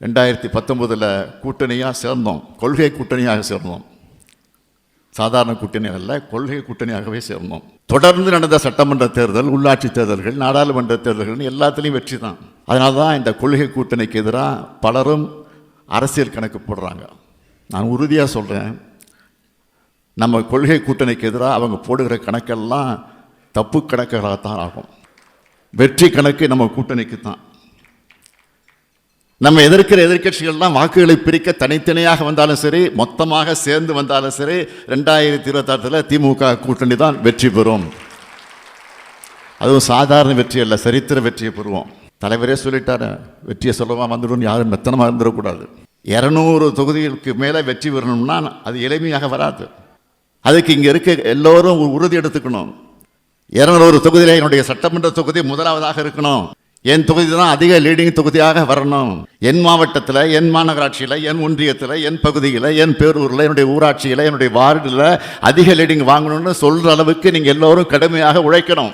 2019 கூட்டணியாக சேர்ந்தோம், கொள்கை கூட்டணியாக சேர்ந்தோம். சாதாரண கூட்டணி அல்ல, கொள்கை கூட்டணியாகவே சேர்ந்தோம். தொடர்ந்து நடந்த சட்டமன்ற தேர்தல், உள்ளாட்சி தேர்தல்கள், நாடாளுமன்ற தேர்தல்கள் எல்லாத்துலேயும் வெற்றி தான். அதனால தான் இந்த கொள்கை கூட்டணிக்கு எதிராக பலரும் அரசியல் கணக்கு போடுறாங்க. நான் உறுதியாக சொல்கிறேன், நம்ம கொள்கை கூட்டணிக்கு எதிராக அவங்க போடுகிற கணக்கெல்லாம் தப்பு கணக்குகளாகத்தான் ஆகும். வெற்றி கணக்கு நம்ம கூட்டணிக்கு தான். நம்ம எதிர்க்கிற எதிர்கட்சிகள்லாம் வாக்குகளை பிரிக்க தனித்தனியாக வந்தாலும் சரி, மொத்தமாக சேர்ந்து வந்தாலும் சரி, 2026 திமுக கூட்டணி தான் வெற்றி பெறும். அதுவும் சாதாரண வெற்றி அல்ல, சரித்திர வெற்றியை பெறுவோம். தலைவரே சொல்லிட்டாரு, வெற்றியை சொல்லவா வந்துடும், யாரும் மெத்தனமாக இருந்துடக்கூடாது. 200 தொகுதிகளுக்கு மேலே வெற்றி பெறணும்னா அது எளிமையாக வராது. அதுக்கு இங்கே இருக்க எல்லோரும் உறுதி எடுத்துக்கணும். 200 தொகுதியில் என்னுடைய சட்டமன்ற தொகுதி முதலாவதாக இருக்கணும். என் தொகுதி தான் அதிக லீடிங் தொகுதியாக வரணும். என் மாவட்டத்தில், என் மாநகராட்சியில், என் ஒன்றியத்தில், என் பகுதியில், என் பேரூரில், என்னுடைய ஊராட்சியில், என்னுடைய வார்டில் அதிக லீடிங் வாங்கணும்னு சொல்கிற அளவுக்கு நீங்கள் எல்லோரும் கடுமையாக உழைக்கணும்.